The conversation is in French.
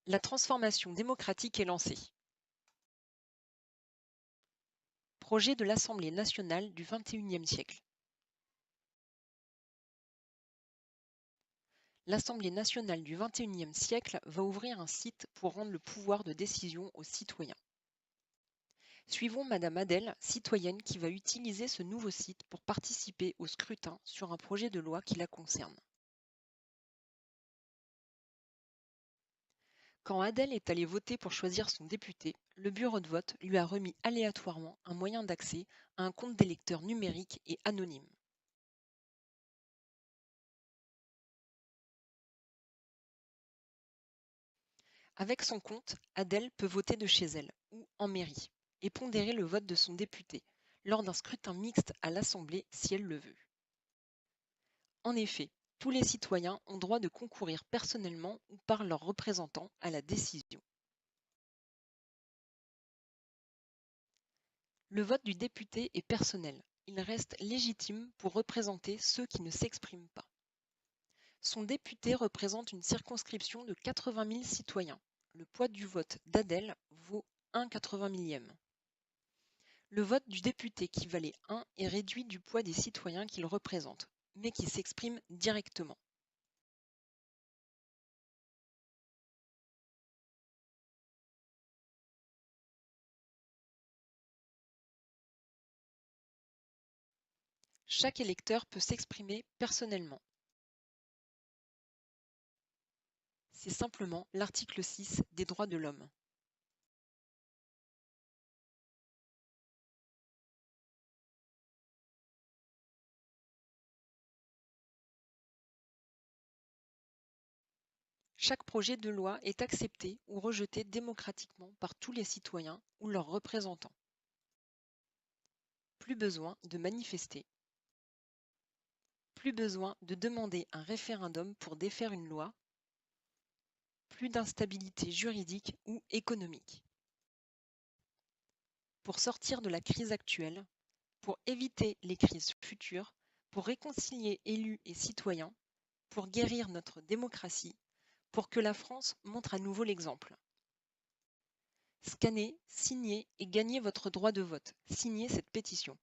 La transformation démocratique est lancée. Projet de l'Assemblée nationale du XXIe siècle. L'Assemblée nationale du XXIe siècle va ouvrir un site pour rendre le pouvoir de décision aux citoyens. Suivons Madame Adèle, citoyenne, qui va utiliser ce nouveau site pour participer au scrutin sur un projet de loi qui la concerne. Quand Adèle est allée voter pour choisir son député, le bureau de vote lui a remis aléatoirement un moyen d'accès à un compte d'électeur numérique et anonyme. Avec son compte, Adèle peut voter de chez elle ou en mairie et pondérer le vote de son député lors d'un scrutin mixte à l'Assemblée si elle le veut. En effet, tous les citoyens ont droit de concourir personnellement ou par leurs représentants à la décision. Le vote du député est personnel. Il reste légitime pour représenter ceux qui ne s'expriment pas. Son député représente une circonscription de 80 000 citoyens. Le poids du vote d'Adèle vaut 1,80 millième. Le vote du député qui valait 1 est réduit du poids des citoyens qu'il représente, mais qui s'expriment directement. Chaque électeur peut s'exprimer personnellement. C'est simplement l'article 6 des droits de l'homme. Chaque projet de loi est accepté ou rejeté démocratiquement par tous les citoyens ou leurs représentants. Plus besoin de manifester. Plus besoin de demander un référendum pour défaire une loi. Plus d'instabilité juridique ou économique. Pour sortir de la crise actuelle, pour éviter les crises futures, pour réconcilier élus et citoyens, pour guérir notre démocratie, pour que la France montre à nouveau l'exemple. Scannez, signez et gagnez votre droit de vote. Signez cette pétition.